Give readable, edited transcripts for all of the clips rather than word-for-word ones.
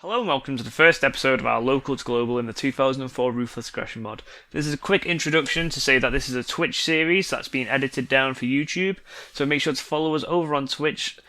Hello and welcome to the first episode of our Local to Global in the 2004 Ruthless aggression mod. This is a quick introduction to say that this is a Twitch series that's been edited down for YouTube, so make sure to follow us over on Twitch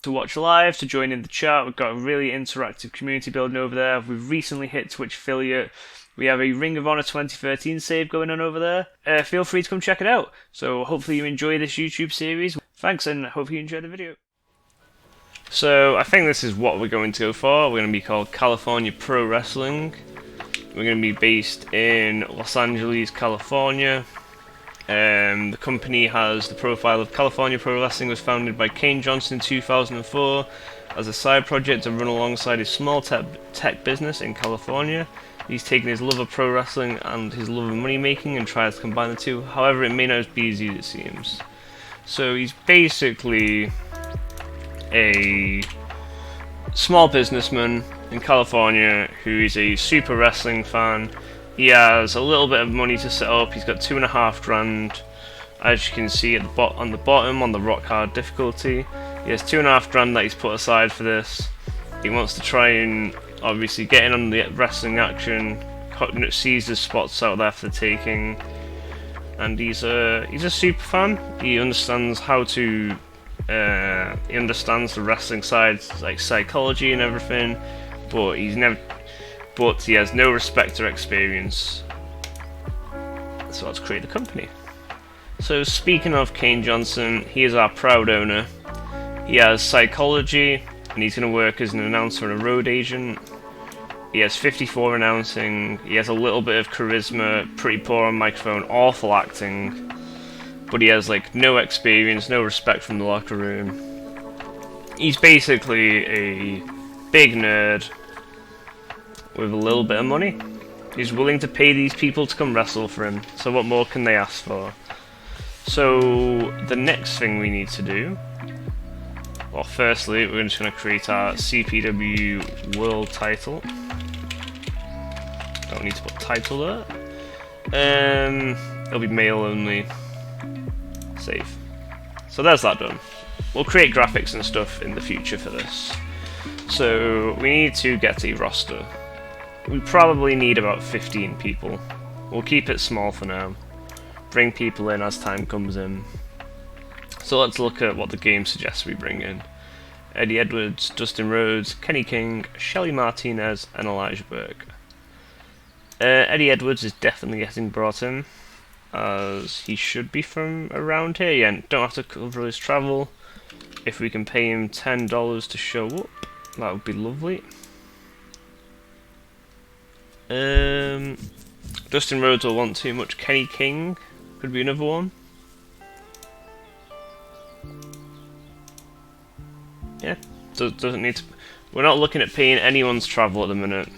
to watch live, to join in the chat. We've got a really interactive community building over there. We've recently hit Twitch affiliate. We have a Ring of Honor 2013 save going on over there. Feel free to come check it out. So hopefully you enjoy this YouTube series. Thanks and hope you enjoy the video. So I think this is what we're going to go for. We're going to be called California Pro Wrestling. We're going to be based in Los Angeles, California. The company has the profile of California Pro Wrestling was founded by Kane Johnson in 2004 as a side project to run alongside his small tech business in California. He's taken his love of pro wrestling and his love of money making and tries to combine the two. However, it may not be as easy as it seems. So he's basically a small businessman in California who is a super wrestling fan. He has a little bit of money to set up. He's got $2.5 grand, as you can see on the bottom on the rock hard difficulty. He has $2.5 grand that he's put aside for this. He wants to try and obviously get in on the wrestling action, sees the spots out there for the taking, and he's a super fan. He understands how to he understands the wrestling side, like psychology and everything, but he has no respect or experience. So let's create the company. So speaking of Kane Johnson, he is our proud owner. He has psychology, and he's going to work as an announcer and a road agent. He has 54 announcing, he has a little bit of charisma, pretty poor on microphone, awful acting. But he has like no experience, no respect from the locker room. He's basically a big nerd with a little bit of money. He's willing to pay these people to come wrestle for him. So what more can they ask for? So the next thing we need to do, well, firstly we're just going to create our CPW world title. Don't need to put title there. It'll be male only. Save. So there's that done. We'll create graphics and stuff in the future for this. So we need to get a roster. We probably need about 15 people. We'll keep it small for now. Bring people in as time comes in. So let's look at what the game suggests we bring in. Eddie Edwards, Dustin Rhodes, Kenny King, Shelly Martinez, and Elijah Burke. Eddie Edwards is definitely getting brought in, as he should be from around here. Yeah, don't have to cover his travel. If we can pay him $10 to show up, that would be lovely. Dustin Rhodes will want too much. Kenny King could be another one. Yeah, doesn't need to. We're not looking at paying anyone's travel at the minute.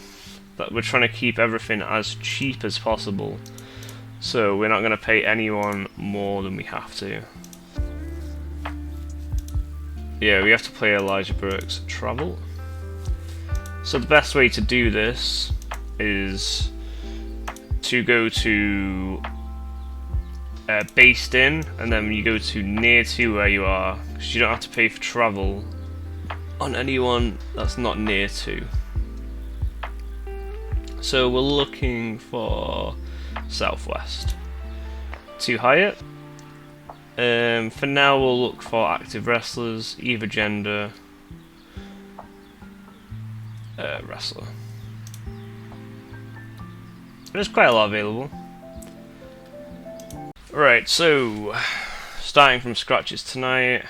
That we're trying to keep everything as cheap as possible. So we're not going to pay anyone more than we have to. Yeah, we have to pay Elijah Burke's travel. So the best way to do this is to go to based in, and then you go to near to where you are, because you don't have to pay for travel on anyone that's not near to. So we're looking for Southwest to hire. For now we'll look for active wrestlers, either gender, wrestler. There's quite a lot available. Right, so starting from scratches tonight.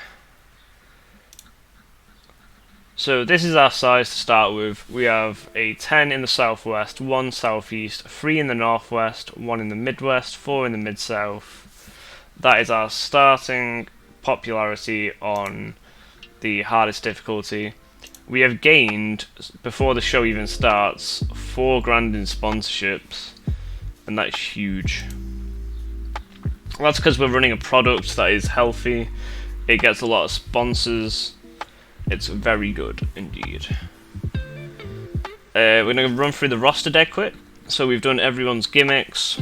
So this is our size to start with. We have a 10 in the southwest, 1 southeast, 3 in the northwest, 1 in the midwest, 4 in the mid-south. That is our starting popularity on the hardest difficulty. We have gained, before the show even starts, $4 grand in sponsorships, and that's huge. Well, that's because we're running a product that is healthy. It gets a lot of sponsors. It's very good indeed. We're going to run through the roster dead quick. So we've done everyone's gimmicks.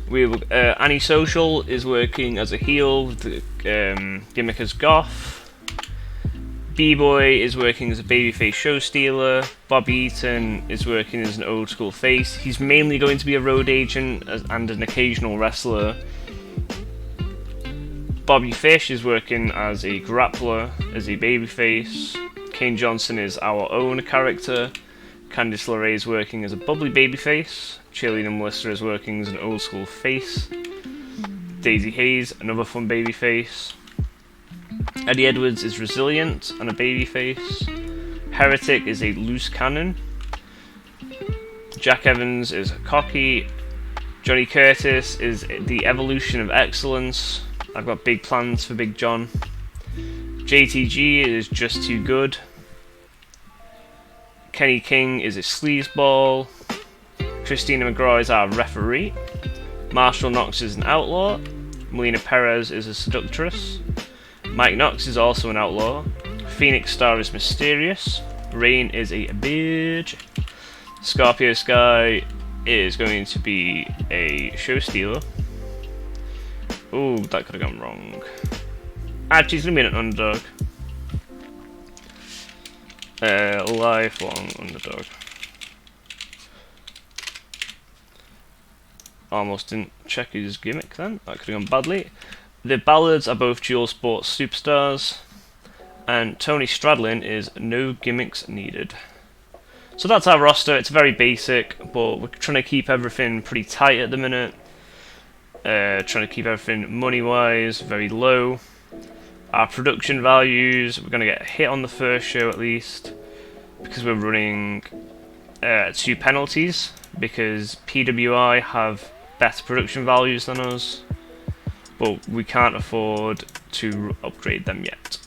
Annie Social is working as a heel with the gimmick as Goth. B-Boy is working as a babyface show stealer. Bob Eaton is working as an old school face. He's mainly going to be a road agent and an occasional wrestler. Bobby Fish is working as a grappler, as a babyface. Kane Johnson is our own character. Candice LeRae is working as a bubbly babyface. Cheerleader Melissa is working as an old school face. Daisy Hayes, another fun babyface. Eddie Edwards is resilient and a babyface. Heretic is a loose cannon. Jack Evans is cocky. Johnny Curtis is the evolution of excellence. I've got big plans for Big John. JTG is just too good. Kenny King is a sleazeball. Christina McGraw is our referee. Marshall Knox is an outlaw. Melina Perez is a seductress. Mike Knox is also an outlaw. Phoenix Star is mysterious. Rain is a bitch. Scorpio Sky is going to be a show stealer. Oh, that could have gone wrong. Actually, he's going to be an underdog. Lifelong underdog. Almost didn't check his gimmick then. That could have gone badly. The Ballards are both dual sports superstars. And Tony Stradlin is no gimmicks needed. So that's our roster. It's very basic, but we're trying to keep everything pretty tight at the minute. Trying to keep everything money-wise very low. Our production values, we're going to get a hit on the first show at least, because we're running 2 penalties, because PWI have better production values than us, but we can't afford to upgrade them yet.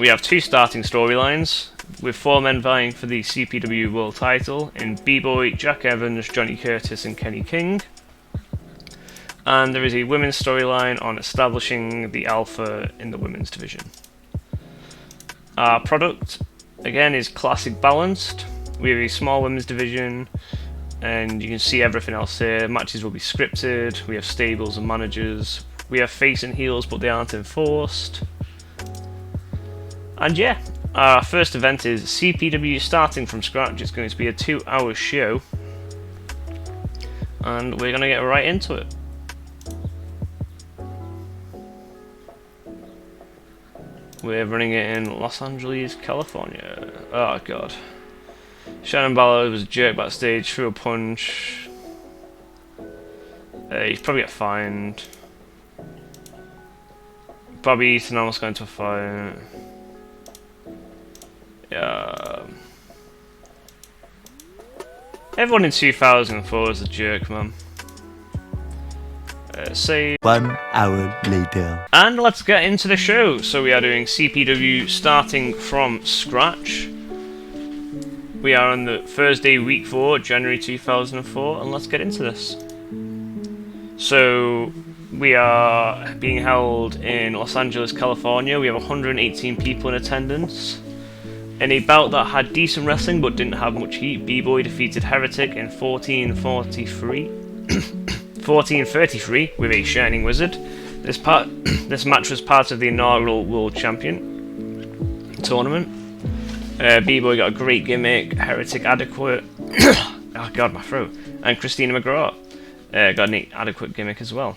We have 2 starting storylines, with 4 men vying for the CPW World title in B-Boy, Jack Evans, Johnny Curtis and Kenny King. And there is a women's storyline on establishing the alpha in the women's division. Our product, again, is classic balanced. We have a small women's division, and you can see everything else here. Matches will be scripted, we have stables and managers, we have face and heels, but they aren't enforced. And yeah, our first event is CPW starting from scratch. It's going to be a 2-hour show, and we're going to get right into it. We're running it in Los Angeles, California. Oh god. Shannon Balor was a jerk backstage, threw a punch. He's probably get fined. Bobby Eaton almost got into a fight. Yeah. Everyone in 2004 is a jerk, man. Save. 1 hour later. And let's get into the show. So we are doing CPW starting from scratch. We are on the Thursday, week 4, January 2004, and let's get into this. So we are being held in Los Angeles, California. We have 118 people in attendance. In a bout that had decent wrestling but didn't have much heat, B-Boy defeated Heretic in 1433 with a Shining Wizard. This match was part of the inaugural World Champion tournament. B-Boy got a great gimmick, Heretic adequate. Oh god, my throat. And Christina McGraw got an adequate gimmick as well.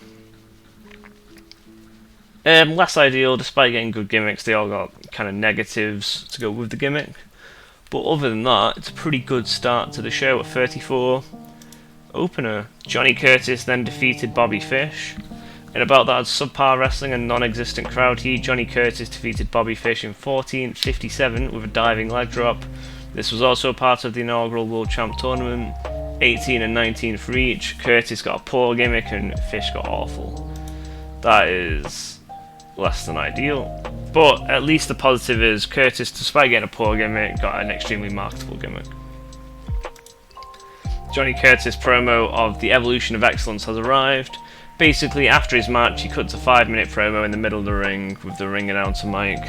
Less ideal, despite getting good gimmicks, they all got kind of negatives to go with the gimmick. But other than that, it's a pretty good start to the show at 34. Opener. Johnny Curtis then defeated Bobby Fish. In about that subpar wrestling and non-existent crowd heat, Johnny Curtis defeated Bobby Fish in 14:57 with a diving leg drop. This was also part of the inaugural World Champ tournament. 18 and 19 for each. Curtis got a poor gimmick and Fish got awful. That is less than ideal. But at least the positive is Curtis, despite getting a poor gimmick, got an extremely marketable gimmick. Johnny Curtis' promo of the Evolution of Excellence has arrived. Basically, after his match, he cuts a 5-minute promo in the middle of the ring with the ring announcer mic,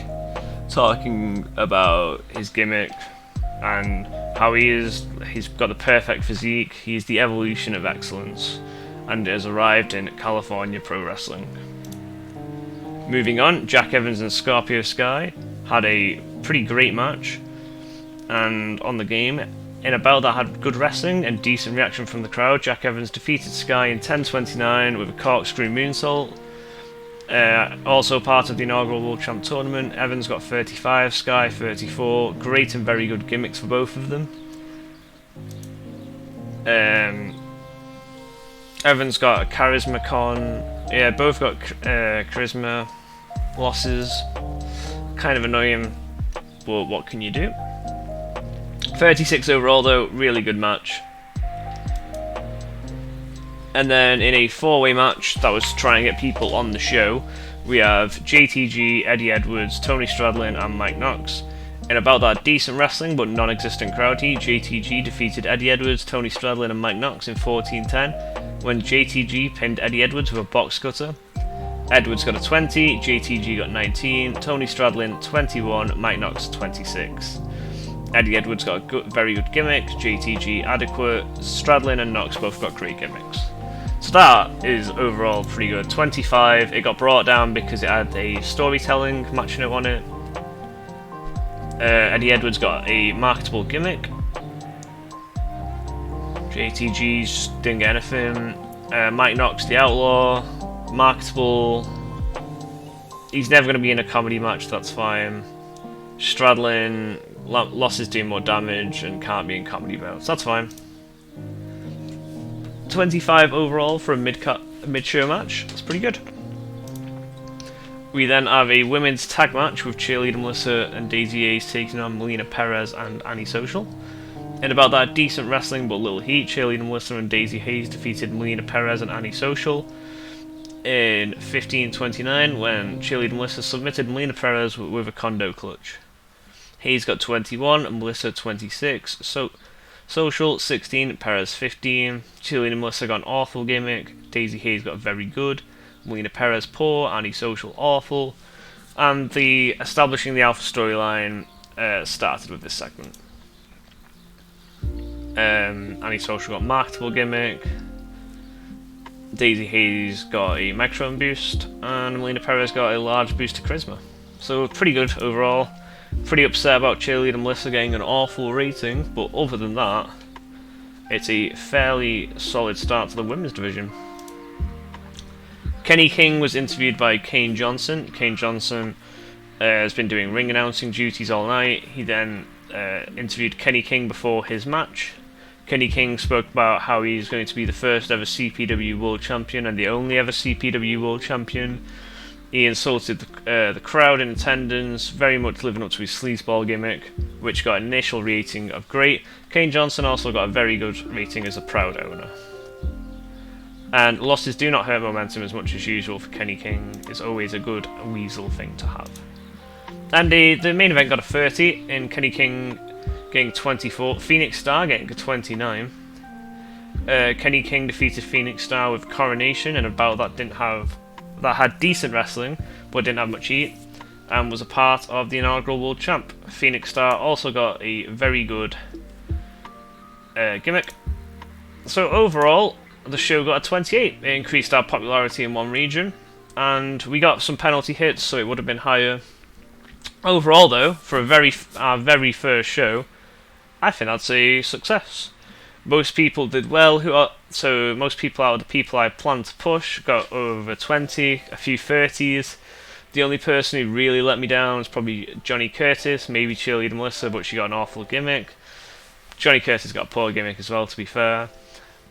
talking about his gimmick and how he's got the perfect physique, he's the evolution of excellence, and has arrived in California Pro Wrestling. Moving on, Jack Evans and Scorpio Sky had a pretty great match. And on the game, in a bout that had good wrestling and decent reaction from the crowd, Jack Evans defeated Sky in 10:29 with a corkscrew moonsault. Also part of the inaugural World Champ tournament, Evans got 35, Sky 34. Great and very good gimmicks for both of them. Evans got a charisma con. Yeah, both got charisma losses. Kind of annoying, but what can you do? 36 overall though, really good match. And then in a four-way match that was trying to get people on the show, we have JTG, Eddie Edwards, Tony Stradlin and Mike Knox. In about that decent wrestling but non-existent crowd heat, JTG defeated Eddie Edwards, Tony Stradlin and Mike Knox in 14:10 when JTG pinned Eddie Edwards with a box cutter. Edwards got a 20, JTG got 19, Tony Stradlin 21, Mike Knox 26. Eddie Edwards got a very good gimmick, JTG adequate, Stradlin and Knox both got great gimmicks. So that is overall pretty good. 25, it got brought down because it had a storytelling match note on it. Eddie Edwards got a marketable gimmick. JTG just didn't get anything. Mike Knox, the Outlaw, marketable. He's never going to be in a comedy match, that's fine. Stradlin, losses do more damage and can't be in comedy bouts, that's fine. 25 overall for a mid-show match, that's pretty good. We then have a women's tag match with Cheerleader Melissa and Daisy Hayes taking on Melina Perez and Annie Social. In about that decent wrestling but little heat, Cheerleader Melissa and Daisy Hayes defeated Melina Perez and Annie Social in 15:29 when Cheerleader Melissa submitted Melina Perez with a condo clutch. Hayes got 21 and Melissa 26. Social 16, Perez 15. Cheerleader Melissa got an awful gimmick. Daisy Hayes got very good. Melina Perez poor. Annie Social awful. And the establishing the alpha storyline started with this segment. Annie Social got marketable gimmick. Daisy Hayes got a microphone boost, and Melina Perez got a large boost to charisma. So pretty good overall. Pretty upset about Cheerleader Melissa getting an awful rating, but other than that, it's a fairly solid start to the women's division. Kenny King was interviewed by Kane Johnson. Kane Johnson has been doing ring announcing duties all night. He then interviewed Kenny King before his match. Kenny King spoke about how he's going to be the first ever CPW World Champion and the only ever CPW World Champion. He insulted the crowd in attendance, very much living up to his sleazeball gimmick, which got an initial rating of great. Kane Johnson also got a very good rating as a proud owner. And losses do not hurt momentum as much as usual for Kenny King. It's always a good weasel thing to have. And the main event got a 30 in Kenny King getting 24, Phoenix Star getting a 29. Kenny King defeated Phoenix Star with Coronation in a bout that had decent wrestling but didn't have much heat and was a part of the inaugural World Champ. Phoenix Star also got a very good gimmick. So overall, the show got a 28. It increased our popularity in one region, and we got some penalty hits, so it would have been higher. Overall, though, for our very first show, I think that's a success. Most people did well. Most people out of the people I planned to push got over 20, a few 30s. The only person who really let me down was probably Johnny Curtis, maybe Cheerleader Melissa, but she got an awful gimmick. Johnny Curtis got a poor gimmick as well, to be fair.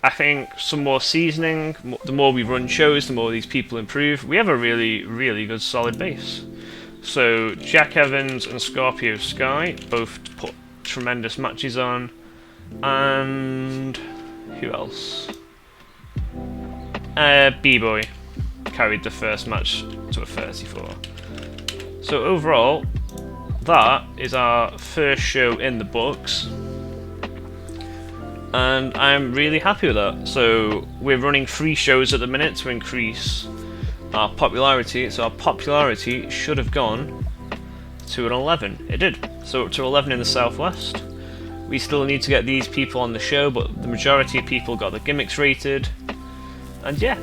I think some more seasoning, the more we run shows, the more these people improve. We have a really, really good solid base. So Jack Evans and Scorpio Sky both put tremendous matches on. And who else? B-Boy carried the first match to a 34. So overall, that is our first show in the books, and I'm really happy with that. So we're running 3 shows at the minute to increase our popularity. So our popularity should have gone to an 11. It did. So up to 11 in the Southwest. We still need to get these people on the show, but the majority of people got the gimmicks rated. And yeah,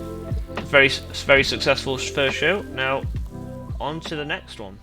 very successful first show. Now, on to the next one.